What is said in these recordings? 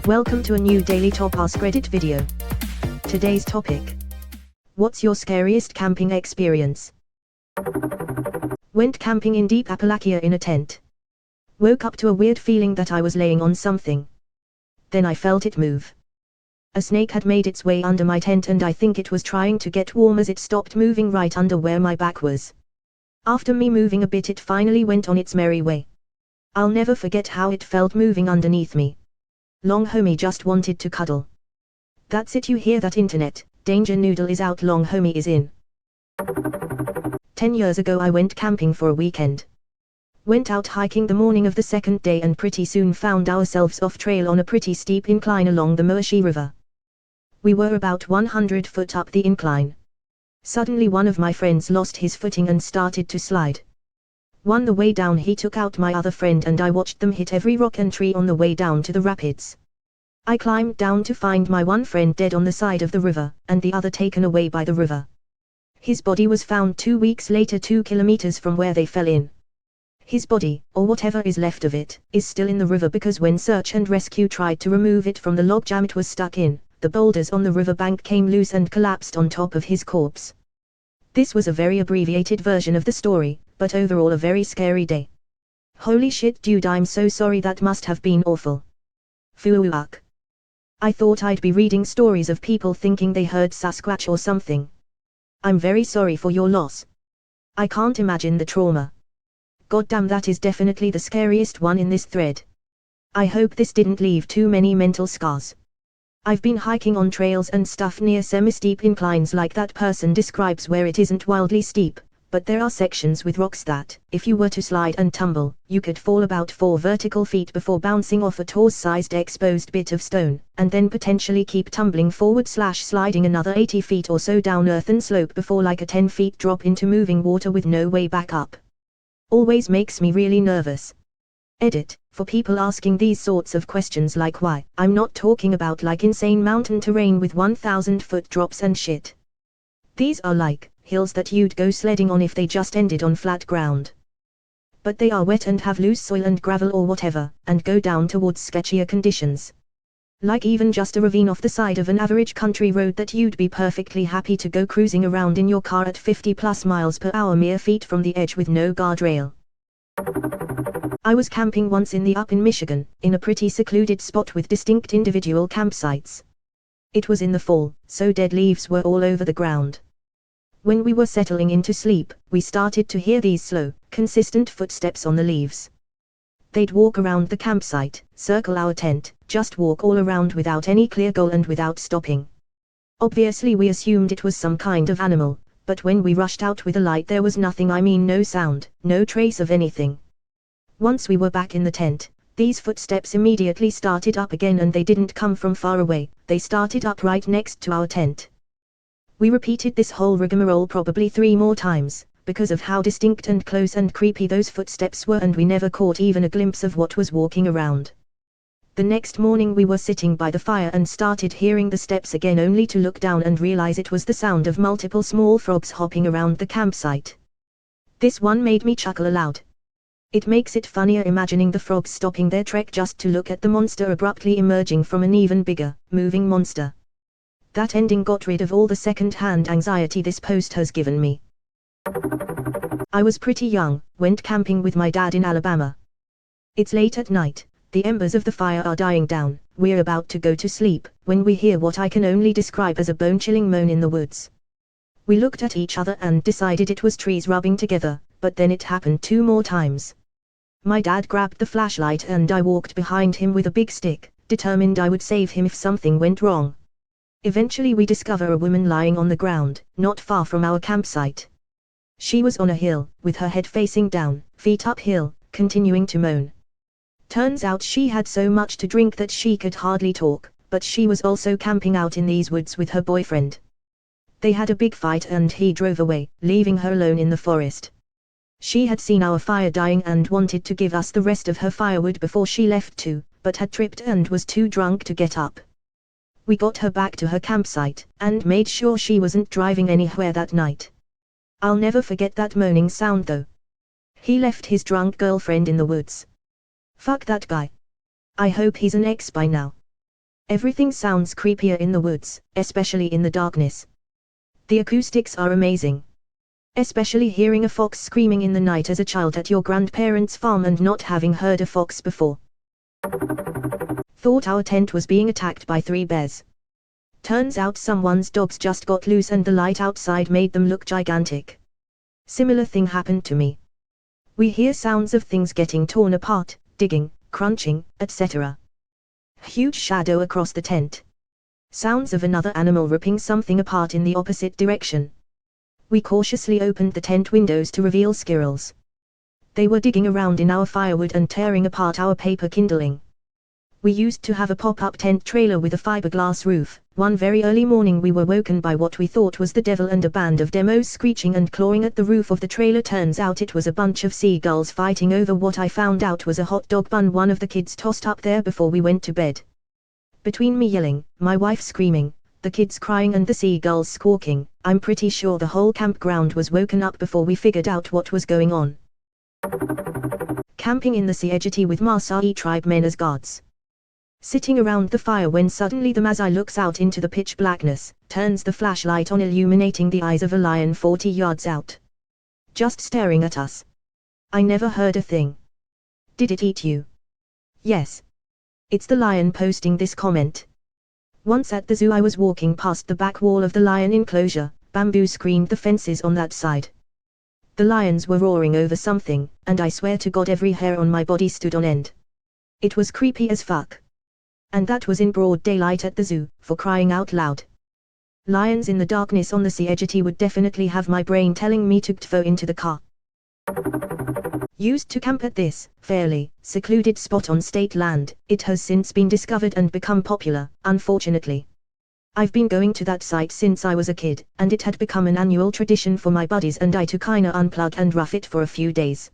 Welcome to a new daily top Askreddit video. Today's topic: what's your scariest camping experience? Went camping in deep Appalachia in a tent. Woke up to a weird feeling that I was laying on something. Then I felt it move. A snake had made its way under my tent and I think it was trying to get warm as it stopped moving right under where my back was. After me moving a bit, it finally went on its merry way. I'll never forget how it felt moving underneath me. Long homie just wanted to cuddle. That's it, you hear that, internet? Danger noodle is out, long homie is in. 10 years ago I went camping for a weekend. Went out hiking the morning of the second day and pretty soon found ourselves off trail on a pretty steep incline along the Muishi River. We were about 100 foot up the incline. Suddenly one of my friends lost his footing and started to slide. On the way down he took out my other friend and I watched them hit every rock and tree on the way down to the rapids. I climbed down to find my one friend dead on the side of the river, and the other taken away by the river. His body was found 2 weeks later 2 kilometers from where they fell in. His body, or whatever is left of it, is still in the river because when search and rescue tried to remove it from the logjam it was stuck in, the boulders on the riverbank came loose and collapsed on top of his corpse. This was a very abbreviated version of the story, but overall a very scary day. Holy shit dude, I'm so sorry, that must have been awful. Fuuak. I thought I'd be reading stories of people thinking they heard Sasquatch or something. I'm very sorry for your loss. I can't imagine the trauma. Goddamn, that is definitely the scariest one in this thread. I hope this didn't leave too many mental scars. I've been hiking on trails and stuff near semi-steep inclines like that person describes where it isn't wildly steep, but there are sections with rocks that, if you were to slide and tumble, you could fall about 4 vertical feet before bouncing off a torso-sized exposed bit of stone, and then potentially keep tumbling forward/sliding another 80 feet or so down earthen slope before like a 10 feet drop into moving water with no way back up. Always makes me really nervous. Edit, for people asking these sorts of questions like why, I'm not talking about like insane mountain terrain with 1,000 foot drops and shit. These are like hills that you'd go sledding on if they just ended on flat ground. But they are wet and have loose soil and gravel or whatever, and go down towards sketchier conditions. Like even just a ravine off the side of an average country road that you'd be perfectly happy to go cruising around in your car at 50+ miles per hour mere feet from the edge with no guardrail. I was camping once up in Michigan, in a pretty secluded spot with distinct individual campsites. It was in the fall, so dead leaves were all over the ground. When we were settling into sleep, we started to hear these slow, consistent footsteps on the leaves. They'd walk around the campsite, circle our tent, just walk all around without any clear goal and without stopping. Obviously we assumed it was some kind of animal, but when we rushed out with a light there was nothing, I mean no sound, no trace of anything. Once we were back in the tent, these footsteps immediately started up again, and they didn't come from far away, they started up right next to our tent. We repeated this whole rigmarole probably 3 more times, because of how distinct and close and creepy those footsteps were, and we never caught even a glimpse of what was walking around. The next morning we were sitting by the fire and started hearing the steps again, only to look down and realize it was the sound of multiple small frogs hopping around the campsite. This one made me chuckle aloud. It makes it funnier imagining the frogs stopping their trek just to look at the monster abruptly emerging from an even bigger, moving monster. That ending got rid of all the second-hand anxiety this post has given me. I was pretty young, went camping with my dad in Alabama. It's late at night, the embers of the fire are dying down, we're about to go to sleep, when we hear what I can only describe as a bone-chilling moan in the woods. We looked at each other and decided it was trees rubbing together, but then it happened 2 more times. My dad grabbed the flashlight and I walked behind him with a big stick, determined I would save him if something went wrong. Eventually we discover a woman lying on the ground, not far from our campsite. She was on a hill, with her head facing down, feet uphill, continuing to moan. Turns out she had so much to drink that she could hardly talk, but she was also camping out in these woods with her boyfriend. They had a big fight and he drove away, leaving her alone in the forest. She had seen our fire dying and wanted to give us the rest of her firewood before she left too, but had tripped and was too drunk to get up. We got her back to her campsite, and made sure she wasn't driving anywhere that night. I'll never forget that moaning sound though. He left his drunk girlfriend in the woods. Fuck that guy. I hope he's an ex by now. Everything sounds creepier in the woods, especially in the darkness. The acoustics are amazing. Especially hearing a fox screaming in the night as a child at your grandparents' farm and not having heard a fox before. Thought our tent was being attacked by 3 bears. Turns out someone's dogs just got loose and the light outside made them look gigantic. Similar thing happened to me. We hear sounds of things getting torn apart, digging, crunching, etc. Huge shadow across the tent. Sounds of another animal ripping something apart in the opposite direction. We cautiously opened the tent windows to reveal squirrels. They were digging around in our firewood and tearing apart our paper kindling. We used to have a pop-up tent trailer with a fiberglass roof. One very early morning we were woken by what we thought was the devil and a band of demos screeching and clawing at the roof of the trailer. Turns out it was a bunch of seagulls fighting over what I found out was a hot dog bun one of the kids tossed up there before we went to bed. Between me yelling, my wife screaming, the kids crying and the seagulls squawking, I'm pretty sure the whole campground was woken up before we figured out what was going on. Camping in the Scariest with Maasai tribe men as guards. Sitting around the fire when suddenly the Maasai looks out into the pitch blackness, turns the flashlight on illuminating the eyes of a lion 40 yards out. Just staring at us. I never heard a thing. Did it eat you? Yes. It's the lion posting this comment. Once at the zoo I was walking past the back wall of the lion enclosure, bamboo screened the fences on that side. The lions were roaring over something, and I swear to God every hair on my body stood on end. It was creepy as fuck. And that was in broad daylight at the zoo, for crying out loud. Lions in the darkness on the Scariest would definitely have my brain telling me to go into the car. Used to camp at this, fairly, secluded spot on state land. It has since been discovered and become popular, unfortunately. I've been going to that site since I was a kid, and it had become an annual tradition for my buddies and I to kinda unplug and rough it for a few days.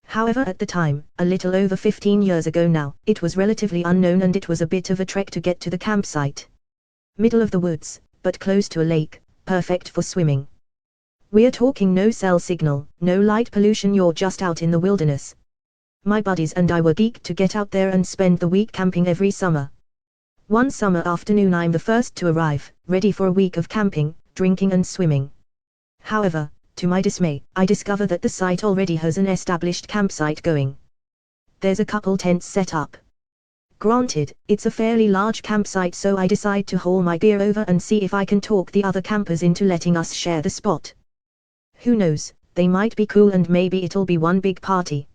However at the time, a little over 15 years ago now, it was relatively unknown and it was a bit of a trek to get to the campsite. Middle of the woods, but close to a lake, perfect for swimming. We're talking no cell signal, no light pollution, you're just out in the wilderness. My buddies and I were geeked to get out there and spend the week camping every summer. One summer afternoon I'm the first to arrive, ready for a week of camping, drinking and swimming. However, to my dismay, I discover that the site already has an established campsite going. There's a couple tents set up. Granted, it's a fairly large campsite, so I decide to haul my gear over and see if I can talk the other campers into letting us share the spot. Who knows, they might be cool and maybe it'll be one big party.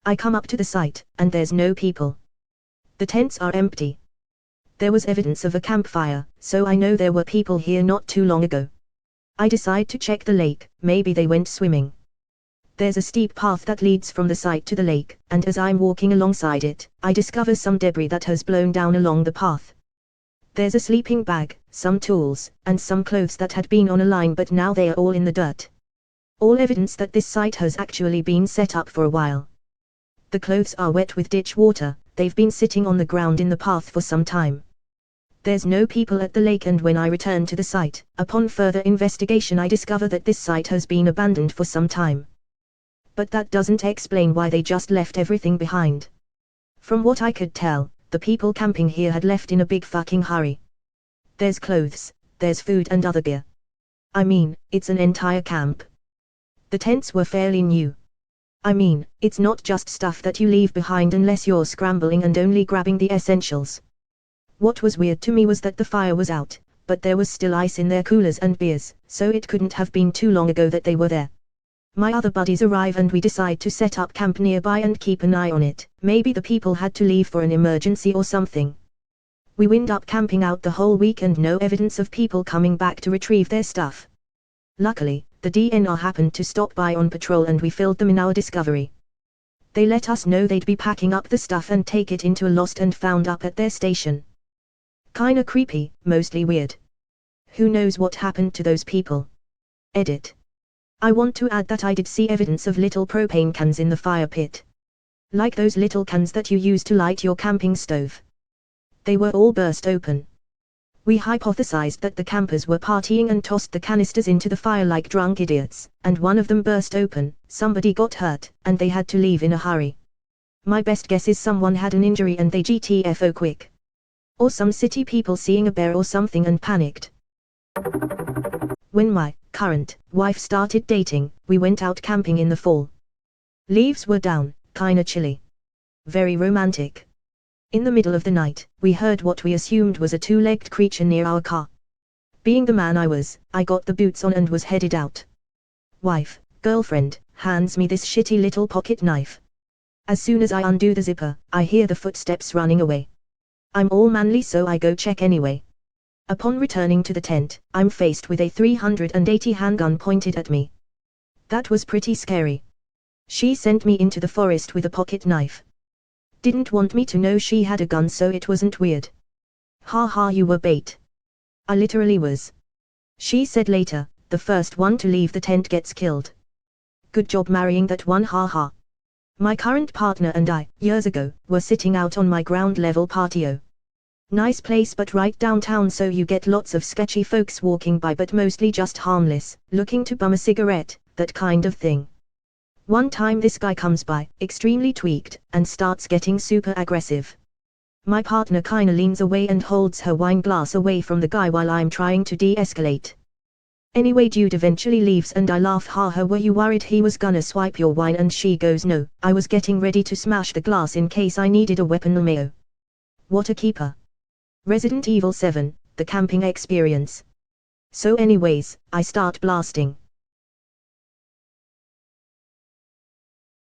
I come up to the site, and there's no people. The tents are empty. There was evidence of a campfire, so I know there were people here not too long ago. I decide to check the lake, maybe they went swimming. There's a steep path that leads from the site to the lake, and as I'm walking alongside it, I discover some debris that has blown down along the path. There's a sleeping bag, some tools, and some clothes that had been on a line but now they are all in the dirt. All evidence that this site has actually been set up for a while. The clothes are wet with ditch water, they've been sitting on the ground in the path for some time. There's no people at the lake, and when I return to the site, upon further investigation I discover that this site has been abandoned for some time. But that doesn't explain why they just left everything behind. From what I could tell, the people camping here had left in a big fucking hurry. There's clothes, there's food and other gear. I mean, it's an entire camp. The tents were fairly new. I mean, it's not just stuff that you leave behind unless you're scrambling and only grabbing the essentials. What was weird to me was that the fire was out, but there was still ice in their coolers and beers, so it couldn't have been too long ago that they were there. My other buddies arrive and we decide to set up camp nearby and keep an eye on it. Maybe the people had to leave for an emergency or something. We wind up camping out the whole week and no evidence of people coming back to retrieve their stuff. Luckily, the DNR happened to stop by on patrol and we filled them in our discovery. They let us know they'd be packing up the stuff and take it into a lost and found up at their station. Kinda creepy, mostly weird. Who knows what happened to those people? Edit. I want to add that I did see evidence of little propane cans in the fire pit. Like those little cans that you use to light your camping stove. They were all burst open. We hypothesized that the campers were partying and tossed the canisters into the fire like drunk idiots, and one of them burst open, somebody got hurt, and they had to leave in a hurry. My best guess is someone had an injury and they GTFO quick. Or some city people seeing a bear or something and panicked. When my current wife started dating, we went out camping in the fall. Leaves were down, kinda chilly. Very romantic. In the middle of the night, we heard what we assumed was a two-legged creature near our car. Being the man I was, I got the boots on and was headed out. Wife, girlfriend, hands me this shitty little pocket knife. As soon as I undo the zipper, I hear the footsteps running away. I'm all manly, so I go check anyway. Upon returning to the tent, I'm faced with a .380 handgun pointed at me. That was pretty scary. She sent me into the forest with a pocket knife. Didn't want me to know she had a gun, so it wasn't weird. Ha ha, you were bait. I literally was. She said later, the first one to leave the tent gets killed. Good job marrying that one, ha ha. My current partner and I, years ago, were sitting out on my ground level patio. Nice place but right downtown, so you get lots of sketchy folks walking by, but mostly just harmless, looking to bum a cigarette, that kind of thing. One time this guy comes by, extremely tweaked, and starts getting super aggressive. My partner kinda leans away and holds her wine glass away from the guy while I'm trying to de-escalate. Anyway, dude eventually leaves and I laugh, haha, were you worried he was gonna swipe your wine? And she goes, no, I was getting ready to smash the glass in case I needed a weapon. LMAO. What a keeper. Resident Evil 7, the camping experience. So anyways, I start blasting.